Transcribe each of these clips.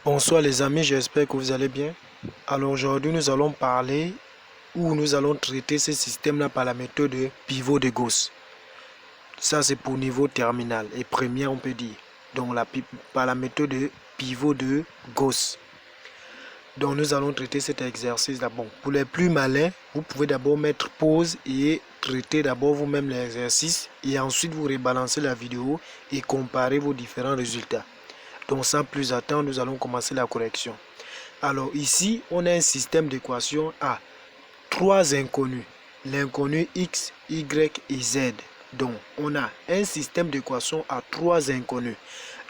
Bonsoir les amis, j'espère que vous allez bien. Alors aujourd'hui nous allons parler ou nous allons traiter ce système-là par la méthode de pivot de Gauss. Ça c'est pour niveau terminal et première on peut dire. Donc par la méthode de pivot de Gauss. Donc nous allons traiter cet exercice d'abord. Pour les plus malins, vous pouvez d'abord mettre pause et traiter d'abord vous-même l'exercice et ensuite vous rebalancer la vidéo et comparer vos différents résultats. Donc sans plus attendre, nous allons commencer la correction. Alors ici, on a un système d'équations à trois inconnus. L'inconnu x, y et z. Donc on a un système d'équations à trois inconnus.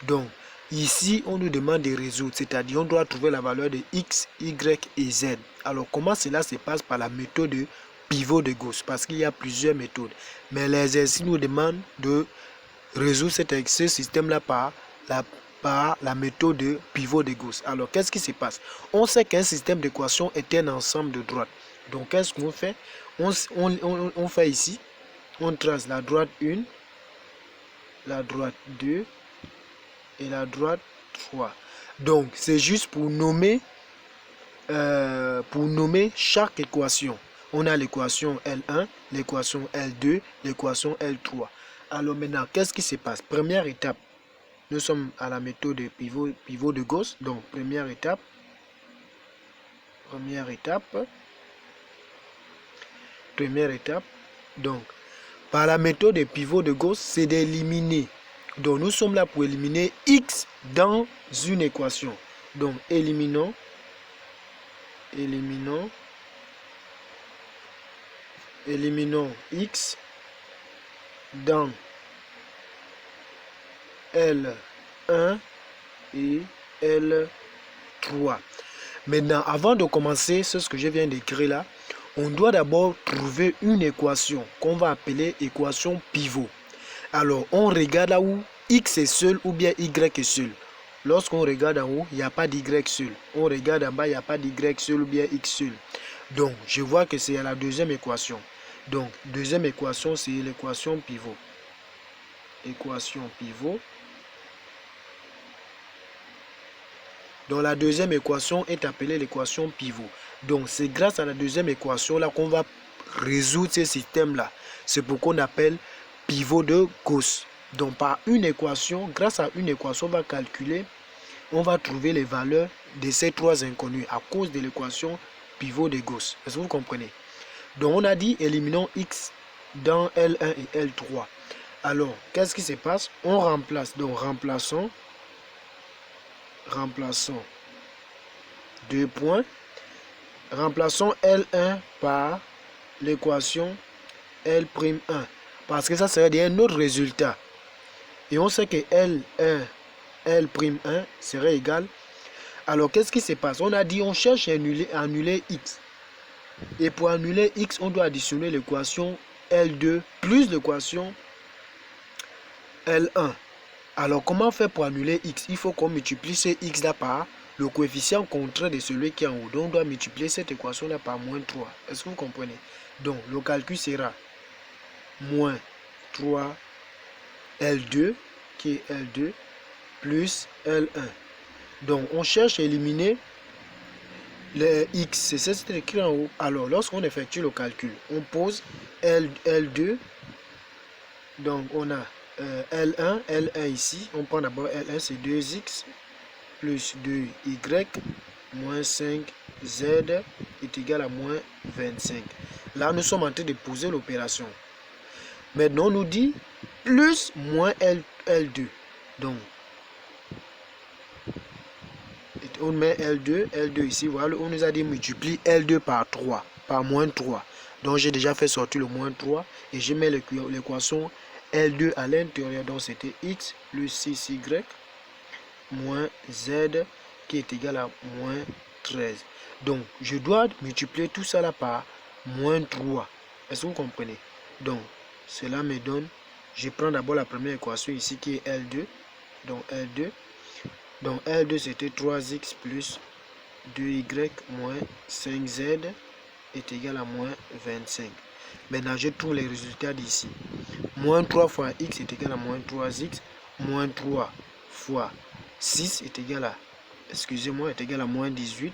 Donc ici, on nous demande de résoudre, c'est-à-dire on doit trouver la valeur de x, y et z. Alors comment cela se passe? Par la méthode de pivot de Gauss, parce qu'il y a plusieurs méthodes. Mais l'exercice nous demande de résoudre ce système-là par la méthode de pivot de Gauss. Alors, qu'est-ce qui se passe? On sait qu'un système d'équations est un ensemble de droites. Donc, qu'est-ce qu'on fait? On fait ici, on trace la droite 1, la droite 2 et la droite 3. Donc, c'est juste pour nommer chaque équation. On a l'équation L1, l'équation L2, l'équation L3. Alors maintenant, qu'est-ce qui se passe? Première étape, nous sommes à la méthode de pivot de Gauss. Donc, première étape, donc, par la méthode de pivot de Gauss, c'est d'éliminer. Donc, nous sommes là pour éliminer x dans une équation. Donc, éliminons x dans L1 et L3. Maintenant, avant de commencer ce que je viens d'écrire là, on doit d'abord trouver une équation qu'on va appeler équation pivot. Alors, on regarde là où x est seul ou bien y est seul. Lorsqu'on regarde en haut, il n'y a pas d'y seul. On regarde en bas, il n'y a pas d'y seul ou bien x seul. Donc, je vois que c'est la deuxième équation. Donc, deuxième équation, c'est l'équation pivot. Équation pivot. Donc, la deuxième équation est appelée l'équation pivot. Donc, c'est grâce à la deuxième équation là qu'on va résoudre ce système-là. C'est pourquoi on appelle pivot de Gauss. Donc, par une équation, grâce à une équation, on va calculer, on va trouver les valeurs de ces trois inconnus à cause de l'équation pivot de Gauss. Est-ce que vous comprenez? Donc, on a dit éliminons x dans L1 et L3. Alors, qu'est-ce qui se passe? On remplace. Donc, remplaçons deux points. Remplaçons L1 par l'équation L'1. Parce que ça serait un autre résultat. Et on sait que L1, L'1 serait égal. Alors, qu'est-ce qui se passe? On a dit on cherche à annuler x. Et pour annuler x, on doit additionner l'équation L2 plus l'équation L1. Alors, comment faire pour annuler x? Il faut qu'on multiplie ce x là par le coefficient contraire de celui qui est en haut. Donc, on doit multiplier cette équation là par moins 3. Est-ce que vous comprenez? Donc, le calcul sera moins 3 L2, qui est L2, plus L1. Donc, on cherche à éliminer le x. C'est ça, c'est écrit en haut. Alors, lorsqu'on effectue le calcul, on pose L2. Donc, on a L1 ici. On prend d'abord L1, c'est 2x plus 2y moins 5z est égal à moins 25. Là, nous sommes en train de poser l'opération. Maintenant, on nous dit plus moins L2. Donc, on met L2 ici. Voilà, on nous a dit multiplie L2 par 3, par moins 3. Donc, j'ai déjà fait sortir le moins 3 et je mets l'équation L2 à l'intérieur. Donc, c'était x plus 6y moins z qui est égal à moins 13. Donc, je dois multiplier tout ça là par moins 3. Est-ce que vous comprenez? Donc, cela me donne, je prends d'abord la première équation ici qui est L2. Donc, L2. Donc, L2 c'était 3x plus 2y moins 5z est égal à moins 25. Maintenant, je trouve les résultats d'ici. Moins 3 fois x est égal à moins 3x. Moins 3 fois 6 est égal à excusez-moi, est égal à moins 18.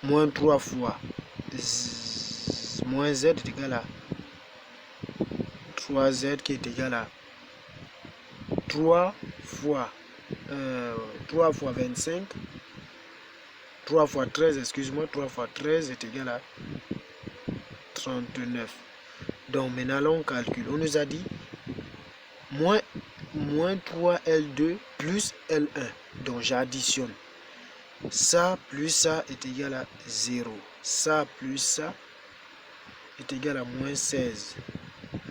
Moins 3 fois moins z est égal à 3z qui est égal à 3 fois 25. 3 fois 13, excuse-moi, 3 fois 13 est égal à 39. Donc maintenant on calcule. On nous a dit moins 3L2 plus L1. Donc j'additionne. Ça plus ça est égal à 0. Ça plus ça est égal à moins 16.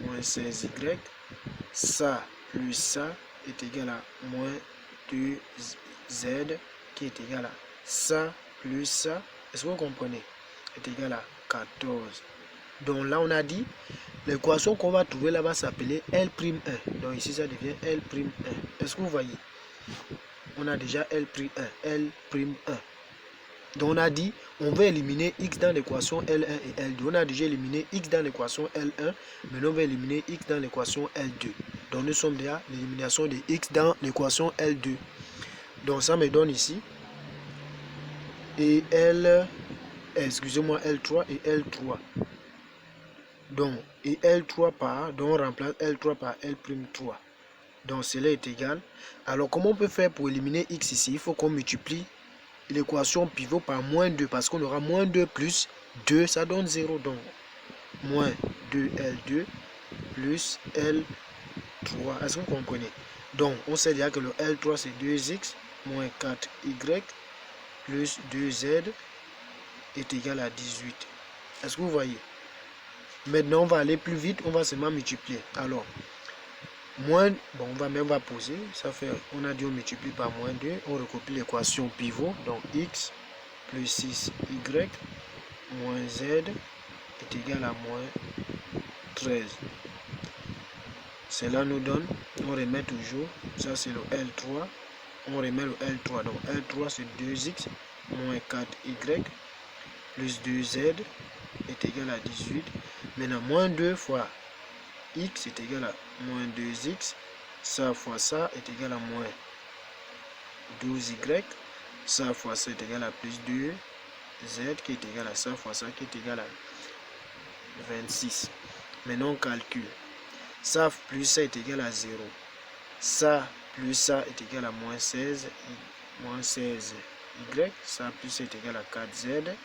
Moins 16y. Ça plus ça est égal à moins 2z qui est égal à ça plus ça. Est-ce que vous comprenez? Est égal à 14. Donc là on a dit l'équation qu'on va trouver là va s'appeler L'1. Donc ici ça devient L'1. Est-ce que vous voyez? On a déjà L'1. L'1. Donc on a dit on va éliminer x dans l'équation L1 et L2. On a déjà éliminé x dans l'équation L1. Maintenant on va éliminer x dans l'équation L2. Donc nous sommes déjà à l'élimination de x dans l'équation L2. Donc ça me donne ici et excusez-moi, L3 et L3. Donc et L3 par, donc on remplace L3 par L'3. Donc cela est égal. Alors comment on peut faire pour éliminer x ici? Il faut qu'on multiplie l'équation pivot par moins 2 parce qu'on aura moins 2 plus 2, ça donne 0. Donc moins 2L2 plus L3. Est-ce que vous comprenez? Donc on sait déjà que le L3 c'est 2x moins 4y plus 2z est égal à 18. Est-ce que vous voyez? Maintenant on va aller plus vite, on va seulement multiplier. Alors moins, bon on va poser, ça fait, on a dit on multiplie par moins 2, on recopie l'équation pivot, donc x plus 6y moins z est égal à moins 13. Cela nous donne, on remet toujours, ça c'est le L3, on remet le L3, donc L3 c'est 2x moins 4y plus 2z est égal à 18. Maintenant moins 2 fois x est égal à moins 2x, ça fois ça est égal à moins 12y, ça fois ça est égal à plus 2z qui est égal à ça fois ça qui est égal à 26. Maintenant on calcule. Ça plus ça est égal à 0. Ça plus ça est égal à moins 16. Moins 16y. Ça plus ça est égal à 4z.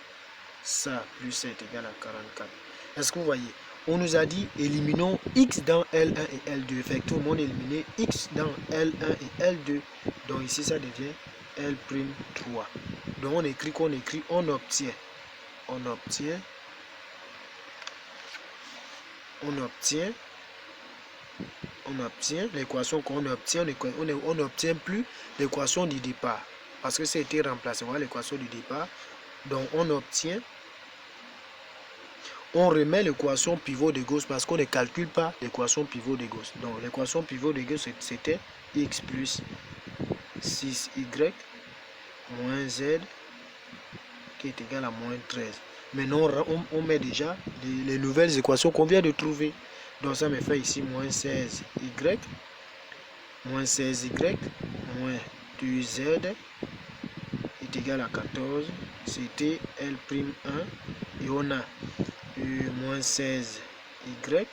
Ça plus ça est égal à 44. Est-ce que vous voyez? On nous a dit éliminons x dans L1 et L2. Effectivement, on a éliminé x dans L1 et L2. Donc ici, ça devient L'3. Donc on écrit qu'on écrit, on obtient l'équation qu'on obtient, on n'obtient plus l'équation du départ. Parce que c'était remplacé. Voilà l'équation du départ. Donc on obtient, on remet l'équation pivot de Gauss parce qu'on ne calcule pas l'équation pivot de Gauss. Donc l'équation pivot de Gauss c'était x plus 6y moins z qui est égal à moins 13. Maintenant on met déjà les nouvelles équations qu'on vient de trouver. Donc ça me fait ici moins 16y moins 16y moins 2z est égal à 14. C'était L'1 et on a moins 16y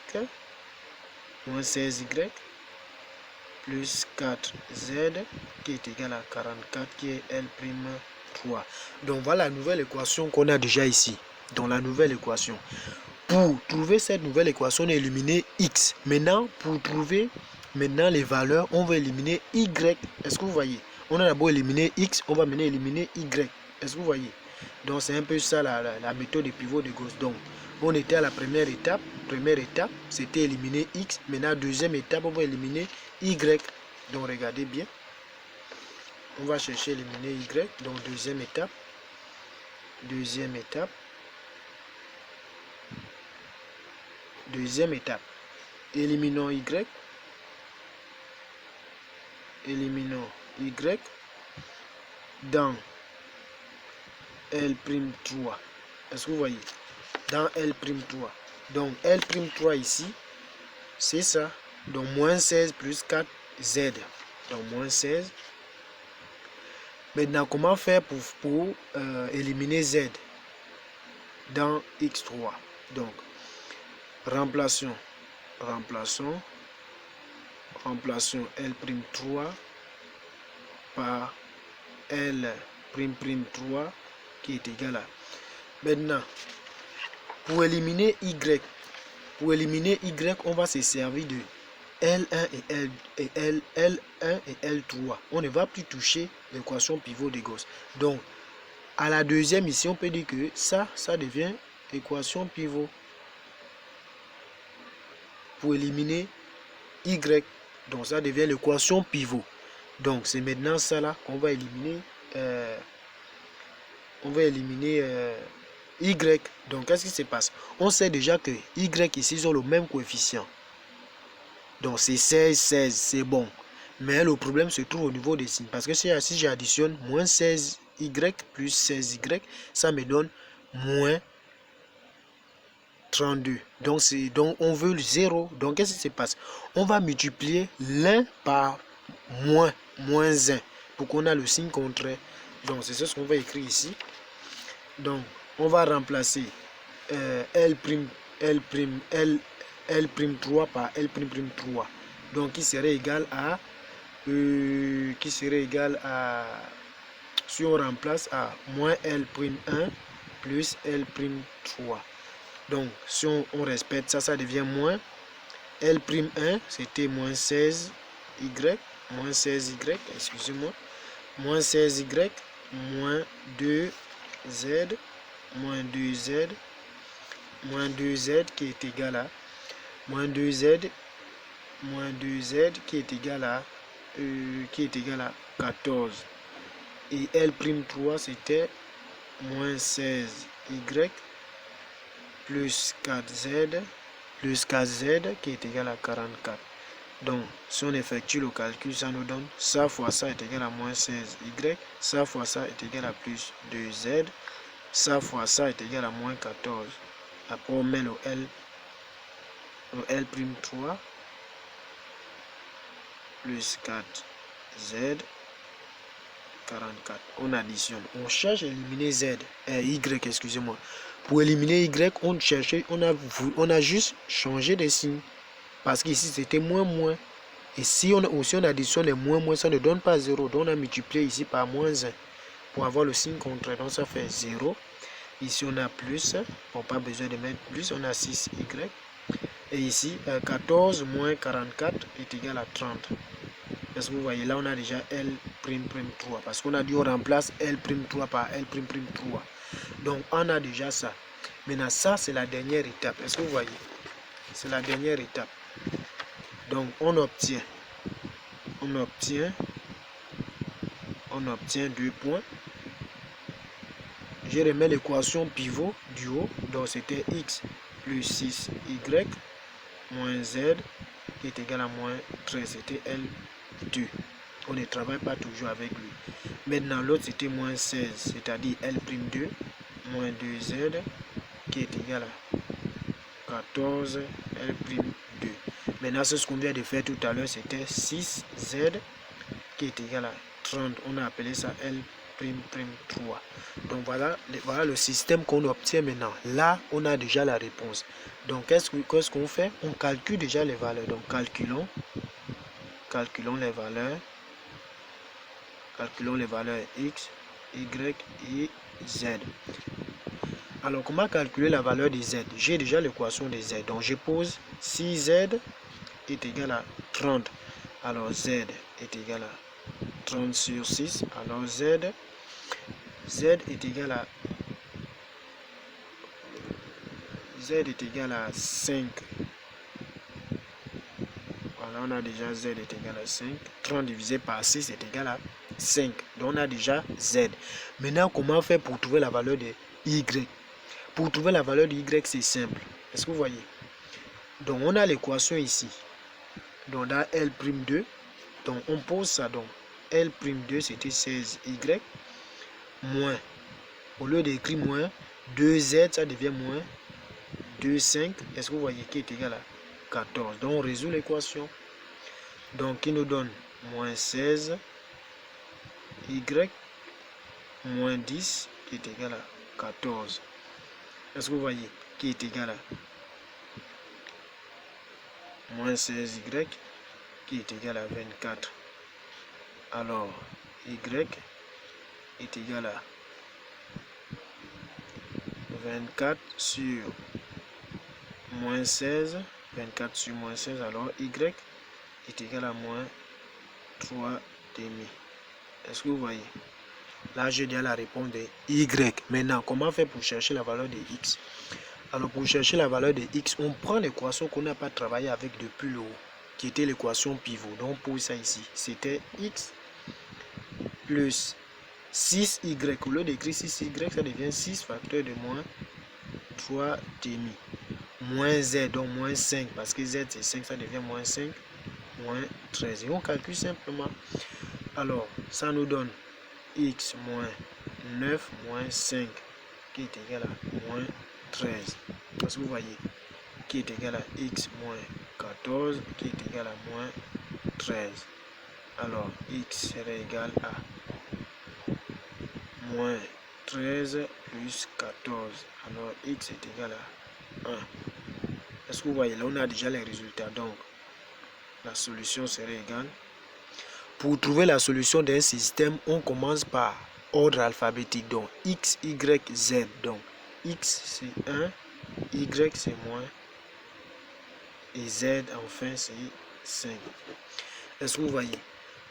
plus 4z qui est égal à 44 qui est L'3. Donc voilà la nouvelle équation qu'on a déjà ici. Dans la nouvelle équation. Pour trouver cette nouvelle équation, on a éliminé x. Maintenant, pour trouver les valeurs, on va éliminer y. Est-ce que vous voyez? On a d'abord éliminé x, on va maintenant éliminer y. Est-ce que vous voyez? Donc c'est un peu ça la méthode de pivot de Gauss. Donc on était à la première étape. Première étape, c'était éliminer x. Maintenant, deuxième étape, on va éliminer y. Donc regardez bien. On va chercher éliminer y. Donc deuxième étape. Deuxième étape. Éliminons y. Éliminons y dans L'3. Est-ce que vous voyez? Dans L'3. Donc L'3 ici, c'est ça. Donc moins 16 plus 4z. Donc moins 16 Maintenant, comment faire pour éliminer Z dans X3? Donc, remplaçons L'3 par L'3 qui est égal à. Maintenant, pour éliminer Y, on va se servir de L1 et L1 et L3. On ne va plus toucher l'équation pivot de Gauss. Donc, à la deuxième ici, on peut dire que ça devient équation pivot. Pour éliminer Y, donc ça devient l'équation pivot. Donc, c'est maintenant ça là qu'on va éliminer. Y. Donc, qu'est-ce qui se passe? On sait déjà que Y ici, ils ont le même coefficient. Donc, c'est 16, 16, c'est bon. Mais le problème se trouve au niveau des signes. Parce que si j'additionne moins 16Y plus 16Y, ça me donne moins 32. Donc, on veut le 0. Donc, qu'est-ce qui se passe? On va multiplier l'un par moins 1 pour qu'on ait le signe contraire. Donc, c'est ce qu'on va écrire ici. Donc, on va remplacer L'3 par L'3. Donc, qui serait égal à si on remplace à moins L'1 plus L'3. Donc, si on respecte ça, ça devient moins L'1, c'était moins 16Y, excusez-moi, moins 16Y, moins 2Z, moins 2Z qui est égal à moins 2Z qui est égal à 14. Et L'3 c'était moins 16Y plus 4Z qui est égal à 44. Donc, si on effectue le calcul, ça nous donne ça fois ça est égal à moins 16Y, ça fois ça est égal à plus 2Z, ça fois ça est égal à moins 14. Après, on met le L'3 plus 4Z, 44. On additionne. On cherche à éliminer Y, excusez-moi. Pour éliminer Y, on a juste changé de signe. Parce qu'ici, c'était moins. Et si on additionne les moins, ça ne donne pas 0. Donc, on a multiplié ici par moins 1 pour avoir le signe contraire. Donc, ça fait 0. Ici, on a plus. Bon, pas besoin de mettre plus. On a 6Y. Et ici, 14 moins 44 est égal à 30. Parce que vous voyez, là, on a déjà L'3. Parce qu'on a dit on remplace L'3 par L'3. Donc, on a déjà ça. Maintenant, ça, c'est la dernière étape. Est-ce que vous voyez? C'est la dernière étape. Donc, on obtient 2 points. Je remets l'équation pivot du haut. Donc, c'était X plus 6Y moins Z qui est égal à moins 13. C'était L2. On ne travaille pas toujours avec lui. Maintenant, l'autre, c'était moins 16. C'est-à-dire L'2 moins 2Z qui est égal à 14 L'2. Maintenant, ce qu'on vient de faire tout à l'heure, c'était 6Z qui est égal à 30. On a appelé ça L'3. Donc, voilà le système qu'on obtient maintenant. Là, on a déjà la réponse. Donc, qu'est-ce qu'on fait? On calcule déjà les valeurs. Donc, calculons les valeurs. Calculons les valeurs X, Y et Z. Alors, comment calculer la valeur de Z? J'ai déjà l'équation de Z. Donc, je pose si Z est égal à 30. Alors, Z est égal à 30 sur 6. Alors, Z est égal à 5. Voilà, on a déjà Z est égal à 5. 30 divisé par 6 est égal à 5. Donc, on a déjà Z. Maintenant, comment faire pour trouver la valeur de Y? Pour trouver la valeur de Y, c'est simple. Est-ce que vous voyez? Donc, on a l'équation ici. Donc, dans L'2, donc on pose ça. Donc, L'2, c'était 16Y. Moins, au lieu d'écrire moins, 2Z, ça devient moins 2,5. Est-ce que vous voyez qui est égal à 14? Donc, on résout l'équation. Donc, qui nous donne moins 16Y moins 10 qui est égal à 14. Est-ce que vous voyez? Qui est égal à moins 16y qui est égal à 24. Alors, y est égal à 24 sur moins 16. 24 sur moins 16, alors y est égal à moins 3 demi. Est-ce que vous voyez? Là, j'ai déjà la réponse de y. Maintenant, comment faire pour chercher la valeur de x? Alors, pour chercher la valeur de x, on prend l'équation qu'on n'a pas travaillé avec depuis le haut, qui était l'équation pivot. Donc, pour ça ici, c'était x plus 6y. Au lieu d'écrire 6y, ça devient 6 facteur de moins 3 demi. Moins z, donc moins 5, parce que z c'est 5, ça devient moins 5, moins 13. Et on calcule simplement. Alors, ça nous donne x moins 9 moins 5 qui est égal à moins 13. Parce que vous voyez, qui est égal à x moins 14 qui est égal à moins 13. Alors, x serait égal à moins 13 plus 14. Alors, x est égal à 1. Est-ce que vous voyez, là on a déjà les résultats. Donc, la solution serait égale. Pour trouver la solution d'un système, on commence par ordre alphabétique. Donc, x, y, z. Donc, x c'est 1, y c'est moins, et z enfin c'est 5. Est-ce que vous voyez?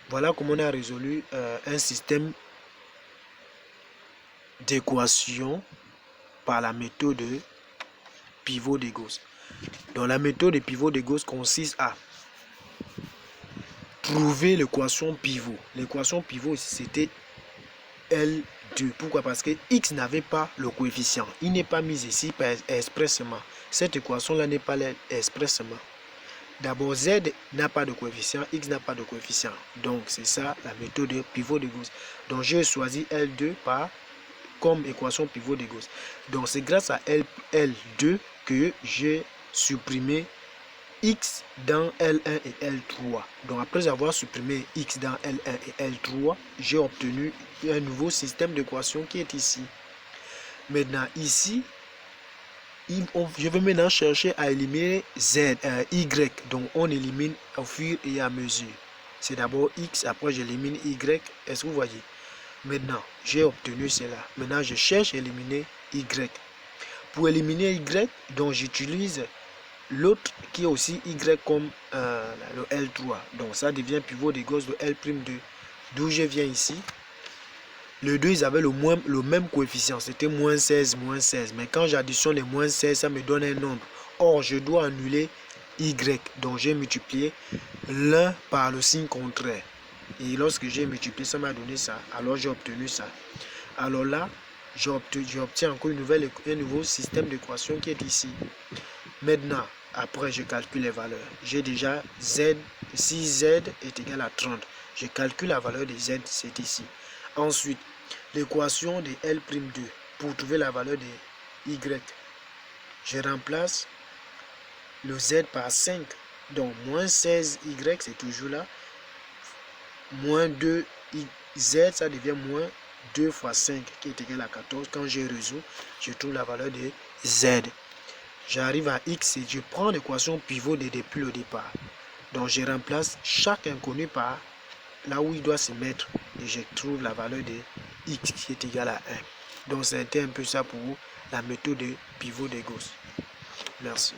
Voilà comment on a résolu un système d'équation par la méthode de pivot de Gauss. Donc, la méthode de pivot de Gauss consiste à trouver l'équation pivot. L'équation pivot, c'était L2. Pourquoi? Parce que x n'avait pas le coefficient. Il n'est pas mis ici expressément. Cette équation-là n'est pas là expressément. D'abord, z n'a pas de coefficient, x n'a pas de coefficient. Donc, c'est ça la méthode de pivot de Gauss. Donc, j'ai choisi L2 comme équation pivot de Gauss. Donc, c'est grâce à L2 que j'ai supprimé x dans L1 et L3. Donc après avoir supprimé x dans L1 et L3, j'ai obtenu un nouveau système d'équation qui est ici. Maintenant ici, je vais maintenant chercher à éliminer y. Donc on élimine au fur et à mesure. C'est d'abord x, après j'élimine y. Est-ce que vous voyez? Maintenant, j'ai obtenu cela. Maintenant, je cherche à éliminer y. Pour éliminer y, donc j'utilise l'autre qui est aussi y comme le L3. Donc ça devient pivot de Gauss de L'2. D'où je viens ici. Les deux, ils avaient le même coefficient. C'était moins 16, moins 16. Mais quand j'additionne les moins 16, ça me donne un nombre. Or, je dois annuler y. Donc j'ai multiplié l'un par le signe contraire. Et lorsque j'ai multiplié, ça m'a donné ça. Alors j'ai obtenu ça. Alors là, j'obtiens encore un nouveau système d'équation qui est ici. Maintenant, après, je calcule les valeurs. J'ai déjà z, si z est égal à 30, je calcule la valeur de z, c'est ici. Ensuite, l'équation de L'2 pour trouver la valeur de y. Je remplace le z par 5. Donc, moins 16y, c'est toujours là. Moins 2z, ça devient moins 2 fois 5, qui est égal à 14. Quand je résous, je trouve la valeur de z. J'arrive à x et je prends l'équation pivot depuis le départ. Donc je remplace chaque inconnu par là où il doit se mettre et je trouve la valeur de x qui est égale à 1. Donc c'était un peu ça pour la méthode de pivot de Gauss. Merci.